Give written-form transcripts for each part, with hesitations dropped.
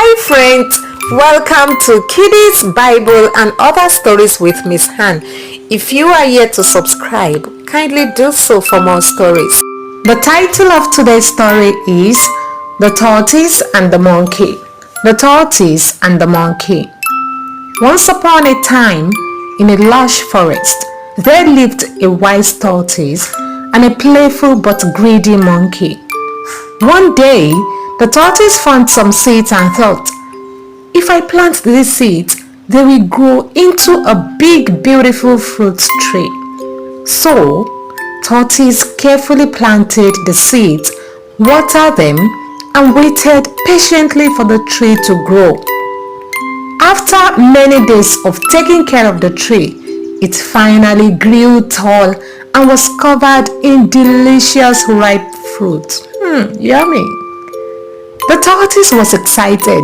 Hi friends, welcome to Kiddies Bible and Other Stories with Miss Han. If you are yet to subscribe, kindly do so for more stories. The title of today's story is The Tortoise and the Monkey. The Tortoise and the Monkey. Once upon a time, in a lush forest, there lived a wise tortoise and a playful but greedy monkey. One day, the tortoise found some seeds and thought, if I plant these seeds, they will grow into a big, beautiful fruit tree. So, tortoise carefully planted the seeds, watered them, and waited patiently for the tree to grow. After many days of taking care of the tree, it finally grew tall and was covered in delicious ripe fruit. Yummy! The tortoise was excited,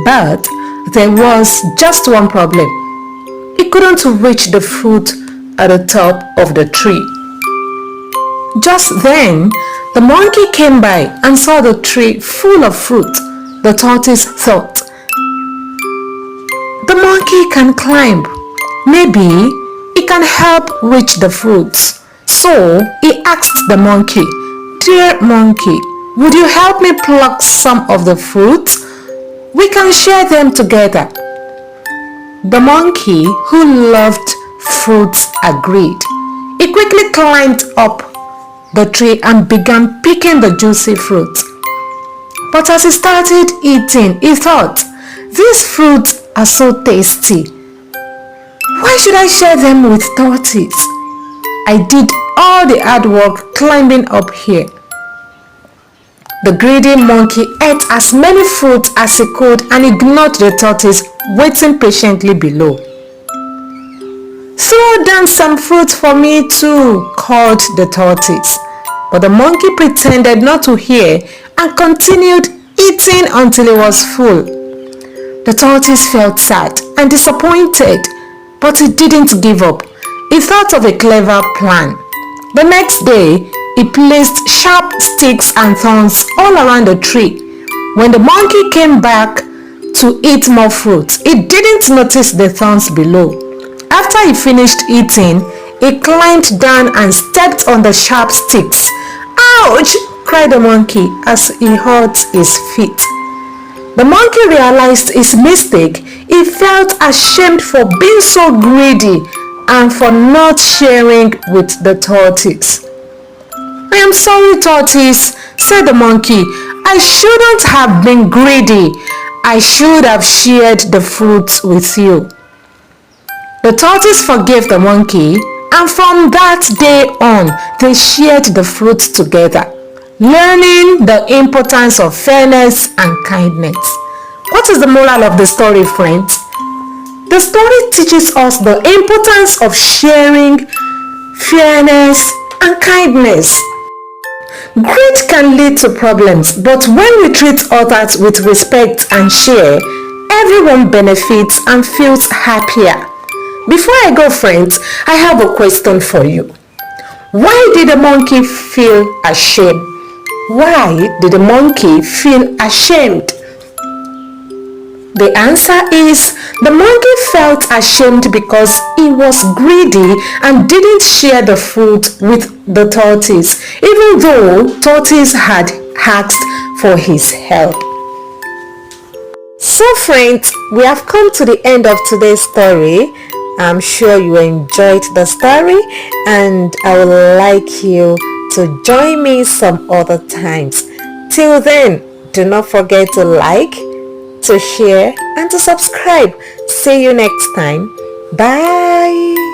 but there was just one problem. It couldn't reach the fruit at the top of the tree. Just then, the monkey came by and saw the tree full of fruit. The tortoise thought, the monkey can climb. Maybe he can help reach the fruits. So he asked the monkey, dear monkey, would you help me pluck some of the fruits? We can share them together. The monkey, who loved fruits, agreed. He quickly climbed up the tree and began picking the juicy fruit. But as he started eating, he thought, these fruits are so tasty. Why should I share them with tortoise? I did all the hard work climbing up here. The greedy monkey ate as many fruits as he could and ignored the tortoise waiting patiently below. Throw down some fruit for me too, called the tortoise. But the monkey pretended not to hear and continued eating until he was full. The tortoise felt sad and disappointed, but he didn't give up. He thought of a clever plan. The next day, he placed sharp sticks and thorns all around the tree. When the monkey came back to eat more fruit, he didn't notice the thorns below. After he finished eating, he climbed down and stepped on the sharp sticks. Ouch! Cried the monkey as he hurt his feet. The monkey realized his mistake. He felt ashamed for being so greedy and for not sharing with the tortoise. I am sorry, tortoise, said the monkey. I shouldn't have been greedy. I should have shared the fruit with you. The tortoise forgave the monkey, and from that day on, they shared the fruit together, learning the importance of fairness and kindness. What is the moral of the story, friends? The story teaches us the importance of sharing, fairness, and kindness. Greed can lead to problems, but when we treat others with respect and share, everyone benefits and feels happier. Before I go, friends, I have a question for you. Why did the monkey feel ashamed? Why did the monkey feel ashamed? The answer is, the monkey felt ashamed because he was greedy and didn't share the fruit with the tortoise, even though tortoise had asked for his help. So friends, we have come to the end of today's story. I'm sure you enjoyed the story and I would like you to join me some other times. Till then, do not forget to like, to share and to subscribe. See you next time. Bye.